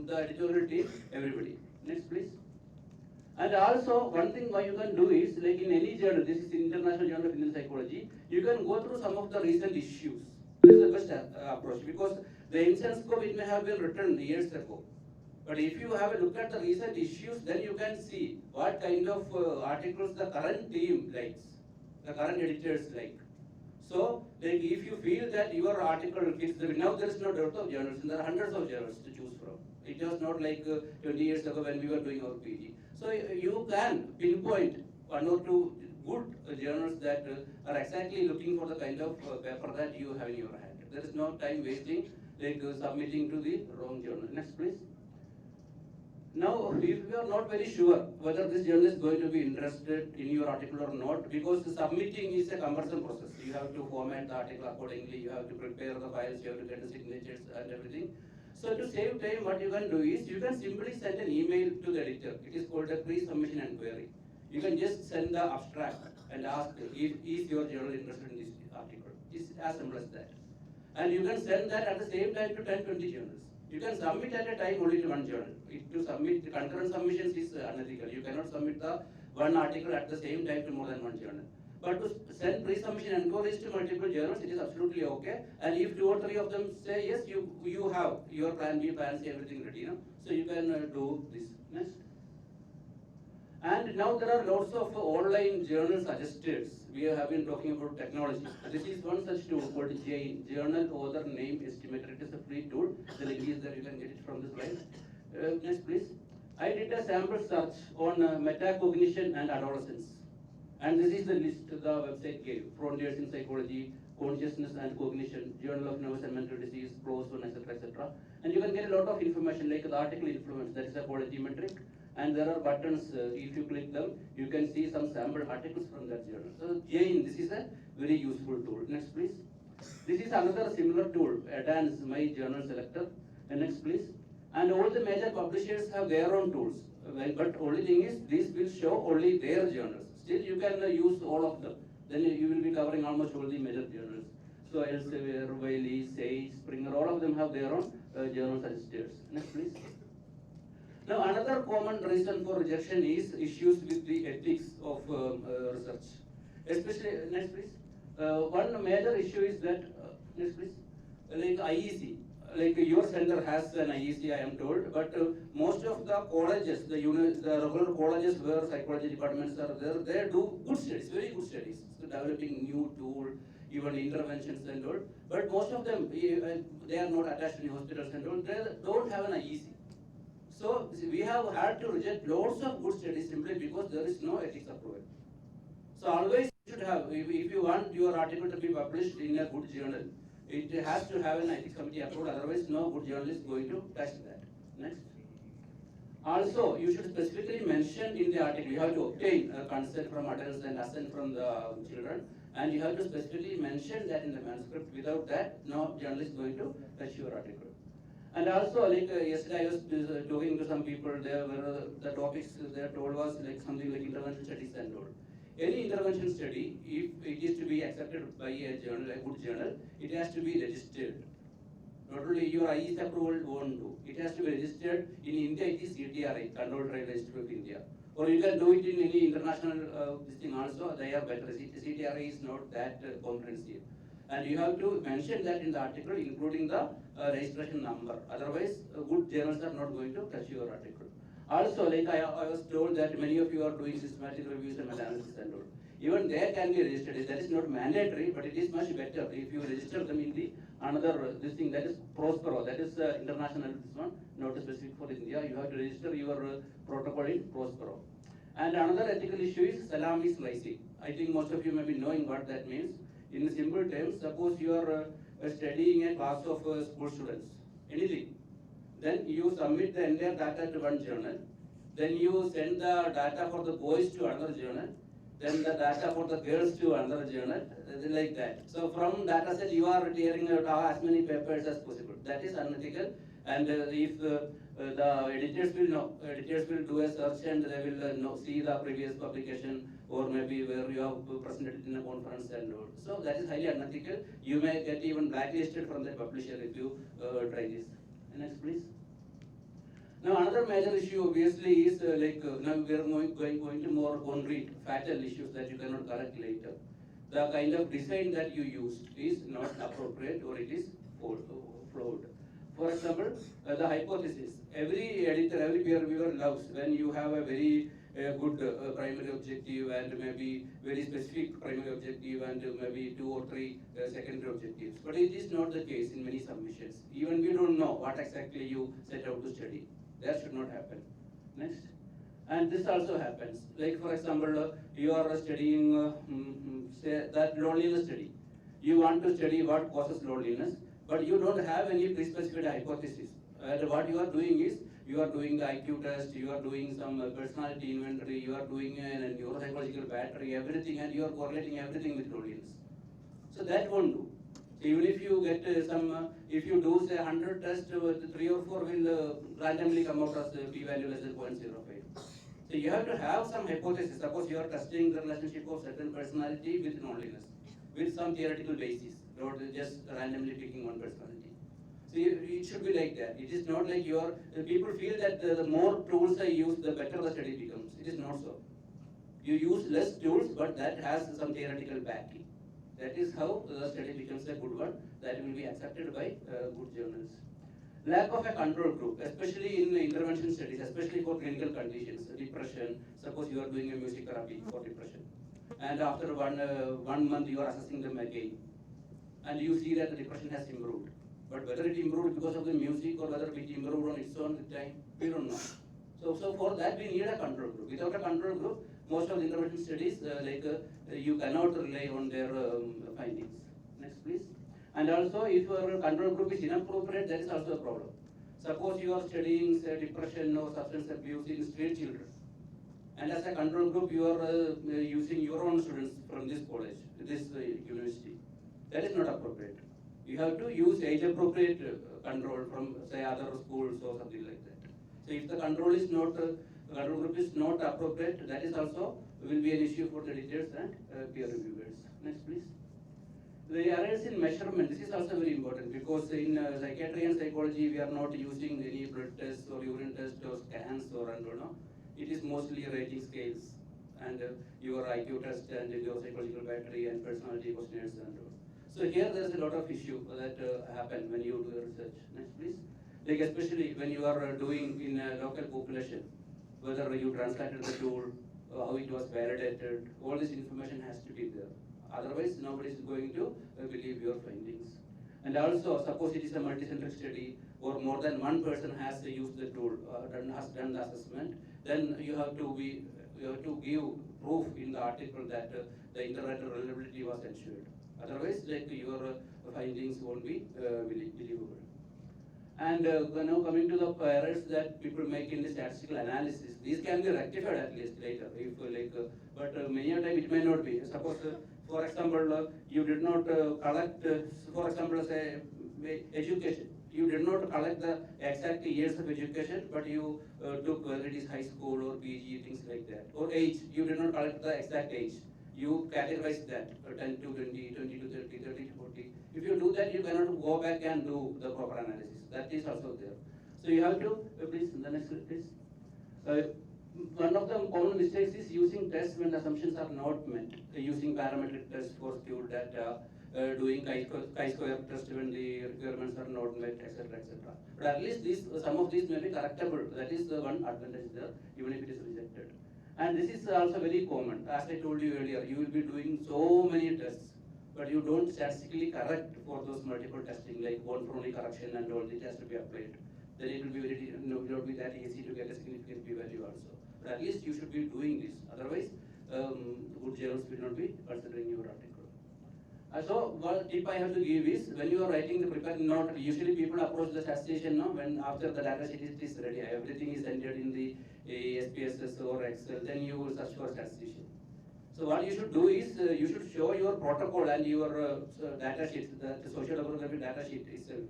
from the editorial team, everybody. Next, please. And also, one thing why you can do is, like in any journal, this is International Journal of Indian Psychology, you can go through some of the recent issues. This is the best approach, because the instance scope, it may have been written years ago. But if you have a look at the recent issues, then you can see what kind of articles the current team likes, the current editors like. So, like if you feel that your article fits the, now there is no dearth of journals, and there are hundreds of journals to choose from. It was not like 20 years ago when we were doing our PG. So you can pinpoint one or two good journals that are exactly looking for the kind of paper that you have in your hand. There is no time wasting, like submitting to the wrong journal. Next, please. Now, if you are not very sure whether this journal is going to be interested in your article or not, because submitting is a cumbersome process. You have to format the article accordingly, you have to prepare the files, you have to get the signatures and everything. So to save time, what you can do is, you can simply send an email to the editor. It is called a pre-submission enquiry. You can just send the abstract and ask if is your journal interested in this article. It's as simple as that. And you can send that at the same time to 10-20 journals. You can submit at a time only to one journal. If to submit concurrent submissions is unethical. You cannot submit the one article at the same time to more than one journal. But to send pre-submission enquiries to multiple journals, it is absolutely okay. And if 2 or 3 of them say yes, you have your plan B, plan C, everything ready, so you can do this. Next. And now there are lots of online journal suggesters. We have been talking about technology. This is one such tool called JAIN, Journal Author Name Estimator. It is a free tool. The link is there, you can get it from the slide. Next, please. I did a sample search on metacognition and adolescence. And this is the list the website gave: Frontiers in Psychology, Consciousness and Cognition, Journal of Nervous and Mental Disease, PROS 1, etc., etc. And you can get a lot of information like the article influence, that is a quality metric. And there are buttons, if you click them, you can see some sample articles from that journal. So JAIN, this is a very useful tool. Next, please. This is another similar tool, ADANS, My Journal Selector. And next, please. And all the major publishers have their own tools. But only thing is, this will show only their journals. Still, you can use all of them. Then you will be covering almost all the major journals. So Elsevier, Wiley, Sage, Springer, all of them have their own journal suggesters. Next, please. Now, another common reason for rejection is issues with the ethics of research. Especially, next please. One major issue is that, next please, like IEC, like your center has an IEC, I am told, but most of the colleges, the regular colleges where psychology departments are there, they do good studies, very good studies, so developing new tool, even interventions and all. But most of them, they are not attached to any hospitals and all. They don't have an IEC. So we have had to reject lots of good studies simply because there is no ethics approval. So always you should have, if you want your article to be published in a good journal, it has to have an ethics committee approval, otherwise no good journal is going to touch that. Next. Also, you should specifically mention in the article, you have to obtain consent from adults and assent from the children, and you have to specifically mention that in the manuscript. Without that, no journal is going to touch your article. And also, like yesterday I was talking to some people, there were the topics they told was like something like intervention studies and all. Any intervention study, if it is to be accepted by a journal, a good journal, it has to be registered. Not only your IEC approval won't do. It has to be registered. In India, it is CTRI, Control Trial Registry of India. Or you can do it in any international this thing also, they are better. CTRI is not that comprehensive. And you have to mention that in the article, including the registration number. Otherwise, good journals are not going to touch your article. Also, like I was told that many of you are doing systematic reviews and analysis and all. Even there can be registered. That is not mandatory, but it is much better if you register them in the another this thing, that is Prospero. That is international this one, not specific for India. You have to register your protocol in Prospero. And another ethical issue is salami slicing. I think most of you may be knowing what that means. In simple terms, suppose you are studying a class of school students, anything. Then you submit the entire data to one journal. Then you send the data for the boys to another journal. Then the data for the girls to another journal, like that. So from data set, you are tearing out as many papers as possible. That is unethical. And if the editors will know, editors will do a search and they will see the previous publication, or maybe where you have presented it in a conference and all. So that is highly unethical. You may get even blacklisted from the publisher if you try this. Next, please. Now another major issue obviously is now we are going to more concrete fatal issues that you cannot correct later. The kind of design that you used is not appropriate or it is flawed. For example, the hypothesis. Every editor, every peer reviewer loves when you have a very good primary objective and maybe very specific primary objective and maybe two or three secondary objectives. But it is not the case in many submissions. Even we don't know what exactly you set out to study. That should not happen. Next. And this also happens. Like for example, you are studying say that loneliness study. You want to study what causes loneliness, but you don't have any pre-specified hypothesis. And what you are doing is you are doing the IQ test, you are doing some personality inventory, you are doing a neuropsychological battery, everything, and you are correlating everything with loneliness. So that won't do. So even if you get if you do say 100 tests, 3 or 4 will randomly come out as p-value less than 0.05. So you have to have some hypothesis. Suppose you are testing the relationship of certain personality with loneliness, with some theoretical basis, not just randomly picking one personality. So it should be like that. It is not like people feel that the more tools I use, the better the study becomes. It is not so. You use less tools, but that has some theoretical backing. That is how the study becomes a good one that will be accepted by good journals. Lack of a control group, especially in intervention studies, especially for clinical conditions, depression. Suppose you are doing a music therapy for depression, and after 1 month you are assessing them again, and you see that the depression has improved. But whether it improved because of the music or whether it improved on its own with time, we don't know. So for that we need a control group. Without a control group, most of the intervention studies you cannot rely on their findings. Next, please. And also, if your control group is inappropriate, that is also a problem. Suppose you are studying say, depression or substance abuse in street children, and as a control group you are using your own students from this college, this university. That is not appropriate. You have to use age-appropriate control from say other schools or something like that. So if the control is not control group is not appropriate, that is also will be an issue for the editors and peer reviewers. Next, please. The errors in measurement, this is also very important because in psychiatry and psychology we are not using any blood tests or urine tests or scans or it is mostly rating scales and your IQ test and your psychological battery and personality questionnaires and all. So here there is a lot of issue that happen when you do research. Next, please. Like especially when you are doing in a local population, whether you translated the tool, how it was validated, all this information has to be there. Otherwise, nobody is going to believe your findings. And also, suppose it is a multi-centric study, or more than one person has used the tool, has done the assessment, then you have to give proof in the article that the internet reliability was ensured. Otherwise, like your findings won't be believable. And now coming to the errors that people make in the statistical analysis, these can be rectified at least later. If but many a time it may not be. Suppose, for example, you did not collect, for example, say education. You did not collect the exact years of education, but you took whether it is high school or PG, things like that. Or age, you did not collect the exact age. You categorize that 10 to 20, 20 to 30, 30 to 40. If you do that, you cannot go back and do the proper analysis. That is also there. So you have to, please, the next slide, please. One of the common mistakes is using tests when assumptions are not met. Using parametric tests for skewed data, doing chi-square test when the requirements are not met, etc., etc. But at least some of these may be correctable. That is the one advantage there, even if it is rejected. And this is also very common. As I told you earlier, you will be doing so many tests, but you don't statistically correct for those multiple testing, like one-for-only correction and all, it has to be applied. Then it will be it will not be that easy to get a significant p-value also. But at least you should be doing this. Otherwise, good journals will not be considering your article. So what tip I have to give is, when you are writing the prepared note, usually people approach the statistician when after the data sheet is ready, everything is entered in the SPSS or Excel, then you will search for statistician. So what you should do is, you should show your protocol and your data sheet, the social demographic data sheet itself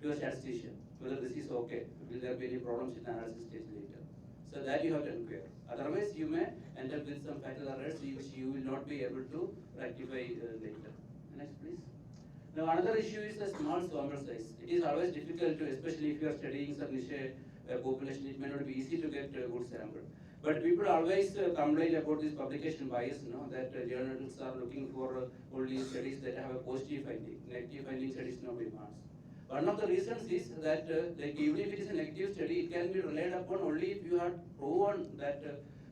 to a statistician, whether this is okay, will there be any problems in the analysis stage later. So that you have to inquire. Otherwise, you may end up with some fatal errors which you will not be able to rectify later. Next, please. Now, another issue is the small sample size. It is always difficult to, especially if you are studying some niche population, it may not be easy to get a good sample. But people always complain about this publication bias, that journals are looking for only studies that have a positive finding. Negative finding studies nobody wants. One of the reasons is that like even if it is a negative study, it can be relied upon only if you have proven that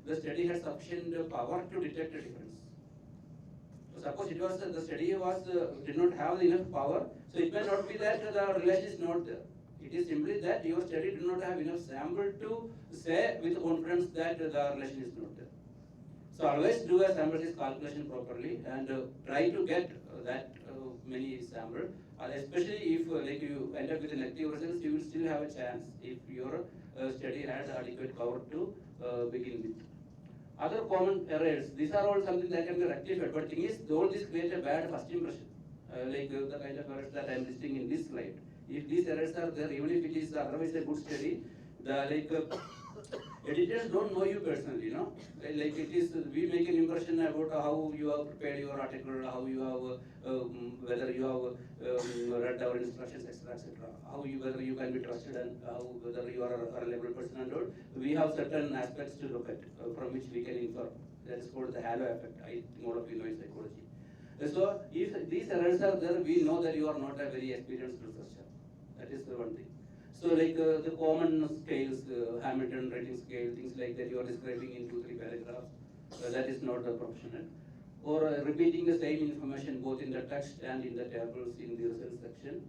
the study has sufficient power to detect a difference. So suppose it was the study was did not have enough power, so it may not be that the relation is not there. It is simply that your study did not have enough sample to say with confidence that the relation is not there. So always do a sample size calculation properly and try to get that many sample. Especially if like you end up with negative results, you will still have a chance if your study had adequate power to begin with. Other common errors, these are all something that can be rectified, but thing is, all this create a bad first impression, the kind of errors that I am listing in this slide. If these errors are there, even if it is otherwise a good study, the editors don't know you personally, like it is, we make an impression about how you have prepared your article, how you have, whether you have read our instructions, etc., how you, whether you can be trusted and how, whether you are a reliable person and all. We have certain aspects to look at from which we can infer. That is called the halo effect. I think all of you know in psychology. So if these errors are there, we know that you are not a very experienced researcher. That is the one thing. So like the common scales, Hamilton rating scale, things like that you are describing in 2-3 paragraphs, that is not professional. Or repeating the same information both in the text and in the tables in the result section.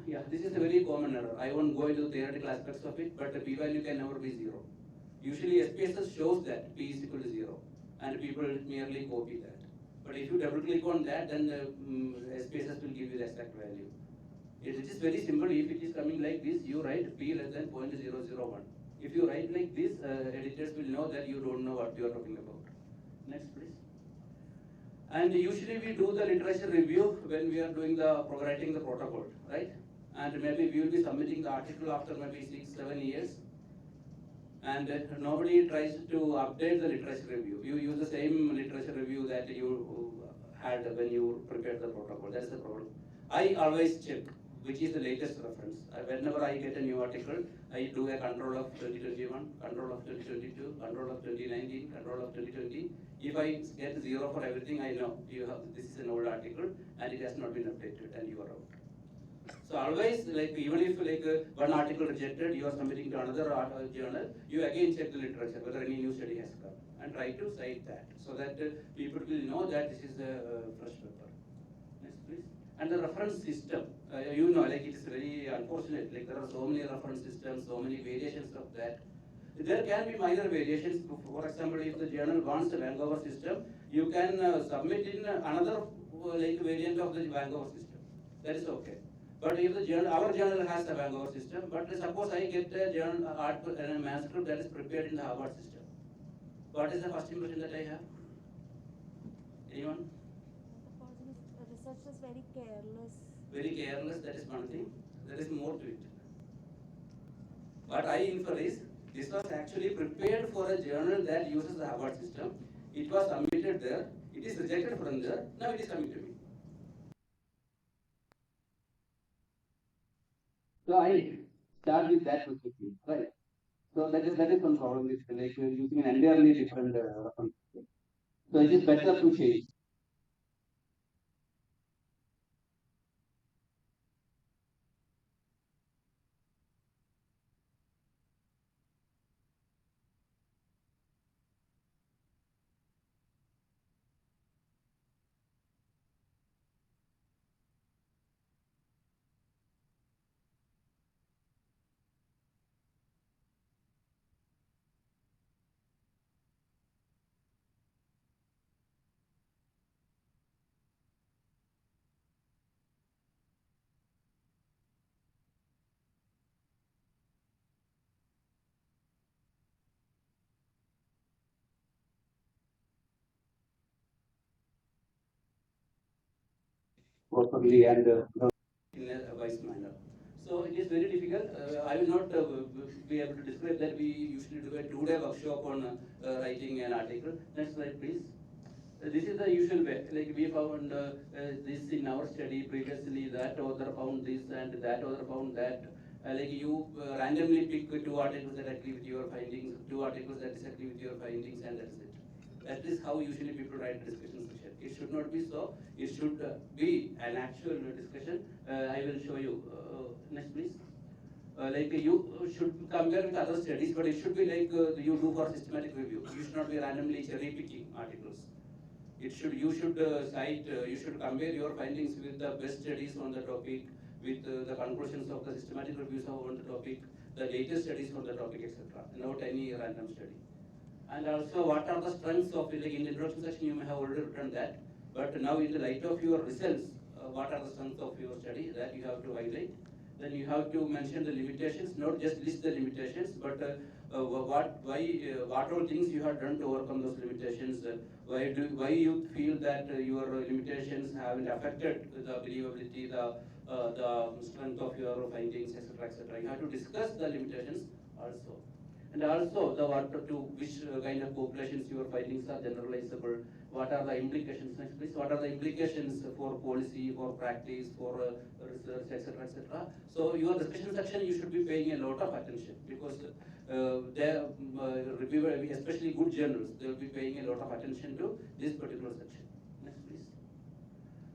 Yeah, this is a very common error. I won't go into the theoretical aspects of it, but the p-value can never be 0. Usually SPSS shows that p is equal to 0, and people merely copy that. But if you double click on that, then the SPSS will give you the exact value. It is very simple. If it is coming like this, you write p less than 0.001. If you write like this, editors will know that you don't know what you are talking about. Next, please. And usually we do the literature review when we are doing the writing the protocol, right? And maybe we will be submitting the article after maybe 6-7 years, and nobody tries to update the literature review. You use the same literature review that you had when you prepared the protocol. That's the problem. I always check which is the latest reference. Whenever I get a new article, I do a control of 2021, control of 2022, control of 2019, control of 2020. If I get 0 for everything, I know this is an old article and it has not been updated and you are out. So always, like even if one article rejected, you are submitting to another journal, you again check the literature whether any new study has come and try to cite that so that people will know that this is a fresh paper. Next, please. And the reference system, like it is very unfortunate. Like there are so many reference systems, so many variations of that. There can be minor variations. For example, if the journal wants a Vancouver system, you can submit in another variant of the Vancouver system. That is okay. But if the journal, our journal has a Vancouver system, but suppose I get a journal article and a manuscript that is prepared in the Harvard system, what is the first impression that I have? Anyone? The researcher is very careless. Very careless, that is one thing. There is more to it. What I infer is, this was actually prepared for a journal that uses the Harvard system. It was submitted there. It is rejected from there. Now it is coming to me. So I start with that perspective, right? So that is one problem with like using an entirely different reference. So it is better to change. Properly and in a wise manner. So it is very difficult. I will not be able to describe that. We usually do a 2-day workshop on writing an article. Next slide, please. This is the usual way. Like we found this in our study previously. That author found this and that author found that. Like you randomly pick two articles that agree with your findings, two articles that disagree with your findings, and that is it. That is how usually people write discussion section. It should not be so. It should be an actual discussion. I will show you. Next, please. Like you should compare with other studies, but it should be like you do for systematic review. You should not be randomly cherry picking articles. You should cite, you should compare your findings with the best studies on the topic, with the conclusions of the systematic reviews on the topic, the latest studies on the topic, etc. Not any random study. And also, what are the strengths of it? Like in the introduction section, you may have already written that. But now, in the light of your results, what are the strengths of your study that you have to highlight? Then you have to mention the limitations, not just list the limitations, but what all things you have done to overcome those limitations. Why you feel that your limitations haven't affected the believability, the strength of your findings, etc., etc. You have to discuss the limitations also. And also the which kind of populations your findings are generalizable, what are the implications, next please, what are the implications for policy, for practice, for research, etc., etc. So your discussion section you should be paying a lot of attention, because the reviewer, especially good journals, they will be paying a lot of attention to this particular section. Next please.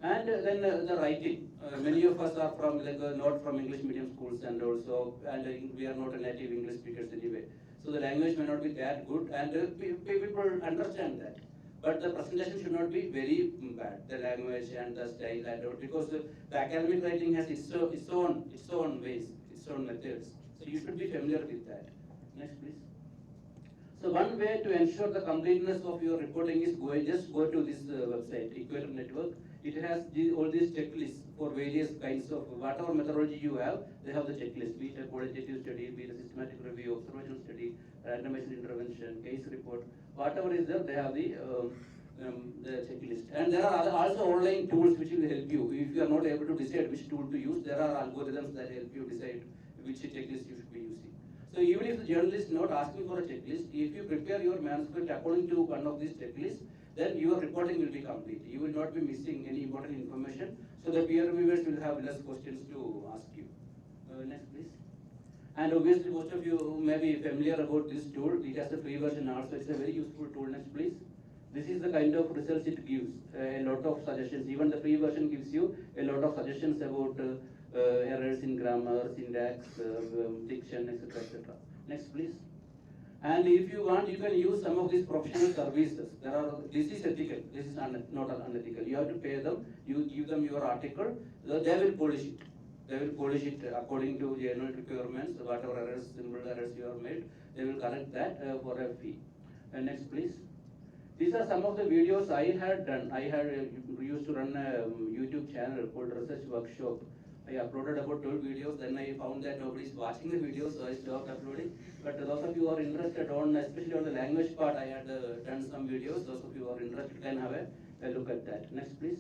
And then the writing. Many of us are from not from English medium schools, and also we are not a native English speakers anyway. So the language may not be that good, and people understand that. But the presentation should not be very bad. The language and the style, and all, because the academic writing has its own ways, its own methods. So you should be familiar with that. Next, please. So one way to ensure the completeness of your reporting is just go to this website, Equator Network. It has all these checklists for various kinds of whatever methodology you have. They have the checklist, be it a qualitative study, be it a systematic review, observational study, randomized intervention, case report, whatever is there. They have the checklist. And there are also online tools which will help you. If you are not able to decide which tool to use, there are algorithms that help you decide which checklist you should be using. So even if the journalist is not asking for a checklist, if you prepare your manuscript according to one of these checklists, then your reporting will be complete. You will not be missing any important information, so the peer reviewers will have less questions to ask you. Next, please. And obviously, most of you may be familiar about this tool. It has a free version also. It's a very useful tool. Next, please. This is the kind of results it gives. A lot of suggestions. Even the free version gives you a lot of suggestions about errors in grammar, syntax, diction, etc., etc. Next, please. And if you want, you can use some of these professional services. This is ethical. This is not unethical. You have to pay them. You give them your article. They will polish it. They will polish it according to journal requirements. Whatever errors, symbol errors you have made, they will correct that for a fee. Next, please. These are some of the videos I had done. I had used to run a YouTube channel called Research Workshop. I uploaded about 12 videos, then I found that nobody is watching the videos, so I stopped uploading. But those of you who are interested on, especially on the language part, I had done some videos. Those of you who are interested can have a look at that. Next, please.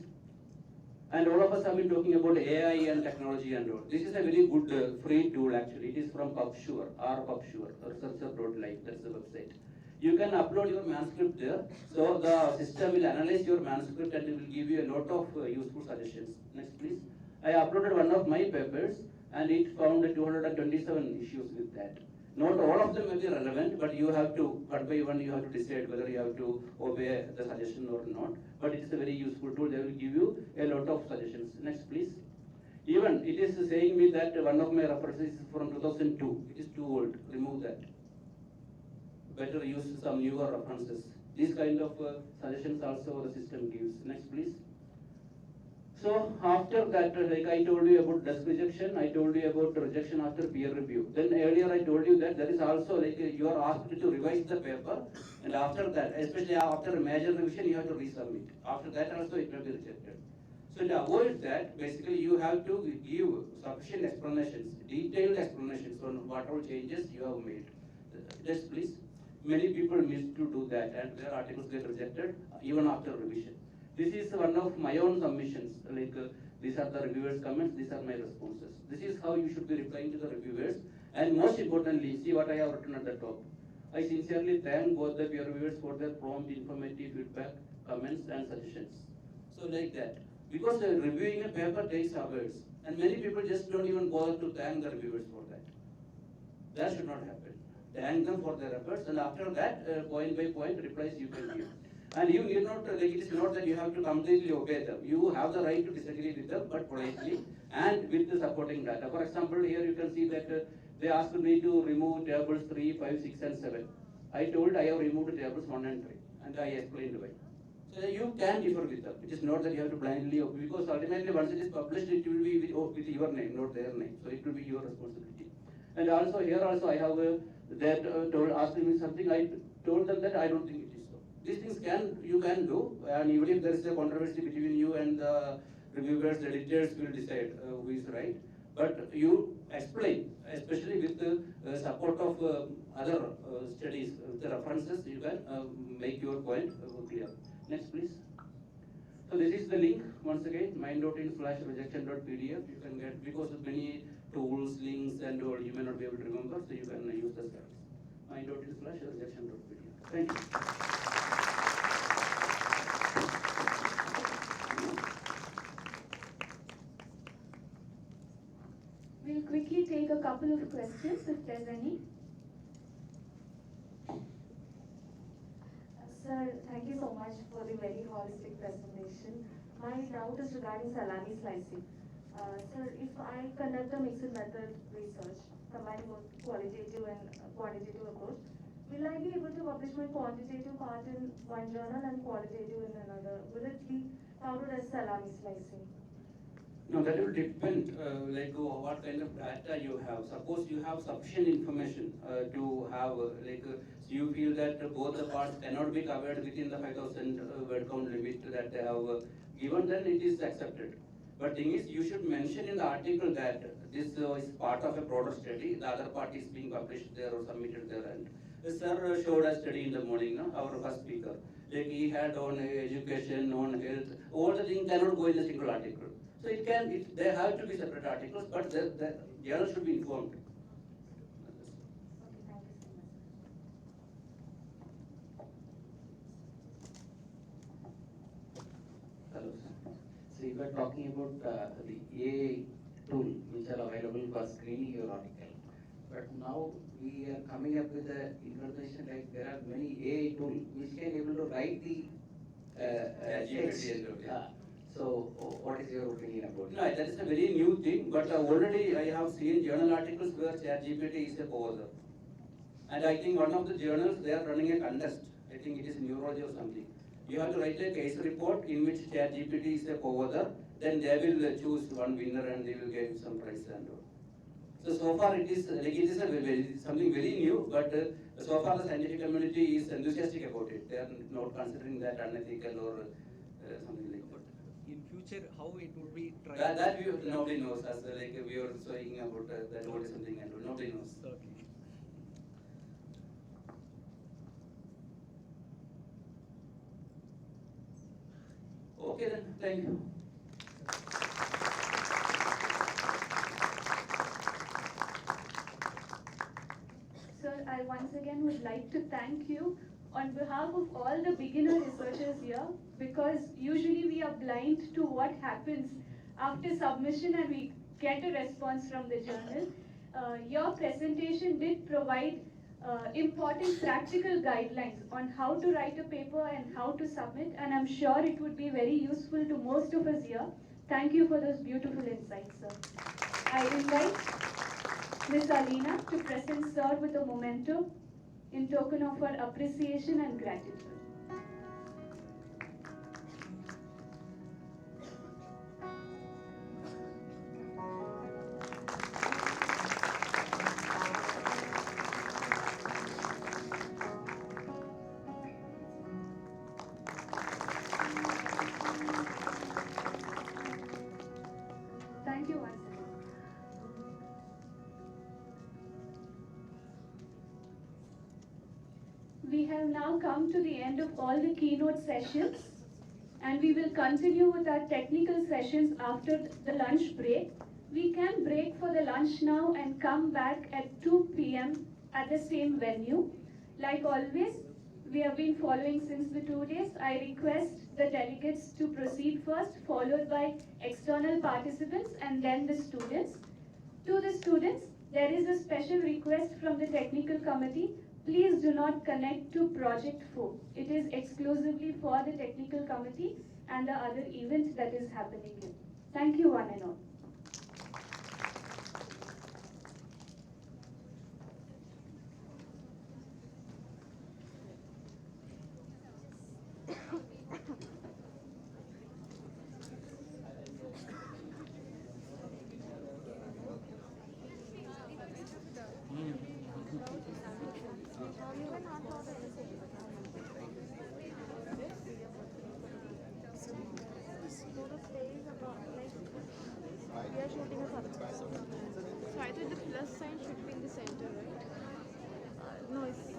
And all of us have been talking about AI and technology and all. This is a very good free tool actually. It is from PubSure, researcher.life, that's the website. You can upload your manuscript there. So the system will analyze your manuscript and it will give you a lot of useful suggestions. Next, please. I uploaded one of my papers and it found 227 issues with that. Not all of them will be relevant, but you have to, one by one, you have to decide whether you have to obey the suggestion or not. But it is a very useful tool. They will give you a lot of suggestions. Next, please. Even it is saying me that one of my references is from 2002. It is too old. Remove that. Better use some newer references. These kind of suggestions also the system gives. Next, please. So after that, like I told you about desk rejection, I told you about rejection after peer review. Then earlier I told you that there is also like you are asked to revise the paper, and after that, especially after a major revision, you have to resubmit. After that also it may be rejected. So to avoid that, basically you have to give sufficient explanations, detailed explanations on what all changes you have made. Just please. Many people miss to do that, and their articles get rejected even after revision. This is one of my own submissions, like these are the reviewers' comments, these are my responses. This is how you should be replying to the reviewers. And most importantly, see what I have written at the top. I sincerely thank both the peer reviewers for their prompt, informative feedback, comments, and suggestions. So like that. Because reviewing a paper takes hours, and many people just don't even bother to thank the reviewers for that. That should not happen. Thank them for their efforts, and after that, point by point replies you can give. And you need not, like it is not that you have to completely obey them. You have the right to disagree with them, but politely and with the supporting data. For example, here you can see that they asked me to remove tables 3, 5, 6, and 7. I told I have removed tables 1 and 3, and I explained why. So you can differ with them. It is not that you have to blindly obey, because ultimately once it is published, it will be with your name, not their name. So it will be your responsibility. And also here also I have that told asked me something. I told them that I don't think it is so. These things you can do, and even if there is a controversy between you and the reviewers, the editors will decide who is right. But you explain, especially with the support of other studies, the references, you can make your point clear. Next, please. So this is the link once again, mind.in/rejection.pdf. You can get, because of many tools, links, and all, you may not be able to remember, so you can use the steps. Mind.in/rejection.pdf. Thank you. We'll quickly take a couple of questions if there's any. Sir, thank you so much for the very holistic presentation. My doubt is regarding salami slicing. Sir, if I conduct a mixed method research, combining both qualitative and quantitative approach, will I be able to publish my quantitative part in one journal and qualitative in another? Will it be counted as salami slicing? No, that will depend, what kind of data you have. Suppose you have sufficient information to have, you feel that both the parts cannot be covered within the 5,000 word count limit that they have given, then it is accepted. But thing is, you should mention in the article that this is part of a broader study, the other part is being published there or submitted there. And the sir showed a study in the morning, no? Our first speaker. Like he had on education, on health, all the things cannot go in a single article. So they have to be separate articles, but the journal should be informed. Okay, thank you so much. Hello, sir. So you were talking about the AI tool which are available for screening your article. But now we are coming up with the information like there are many AI tools which can able to write the text. GPT and all, yeah. So what is your opinion about No, that is a very new thing, but already I have seen journal articles where ChatGPT is a co-author. And I think one of the journals, they are running a contest. I think it is neurology or something. You have to write a case report in which ChatGPT is a co-author, then they will choose one winner and they will give some prize and all. So far it is something very new, but so far the scientific community is enthusiastic about it. They are not considering that unethical or something like that. In future, how it would be tried? That nobody knows. As we were saying about that, what is something and nobody knows. Okay. Okay then, thank you. Sir, I once again would like to thank you on behalf of all the beginner researchers here, because usually we are blind to what happens after submission and we get a response from the journal. Your presentation did provide important practical guidelines on how to write a paper and how to submit, and I'm sure it would be very useful to most of us here. Thank you for those beautiful insights, sir. I invite Ms. Alina to present Sir with a memento in token of her appreciation and gratitude. Thank you once again. We have now come to the end of all the keynote sessions, and we will continue with our technical sessions after the lunch break. We can break for the lunch now and come back at 2 p.m. at the same venue. Like always, we have been following since the 2 days. I request the delegates to proceed first, followed by external participants and then the students. To the students, There is a special request from the technical committee. Please do not connect to Project 4. It is exclusively for the technical committee and the other events that is happening here. Thank you one and all. We are shooting a circle. So I think the plus sign should be in the center, right? No, it's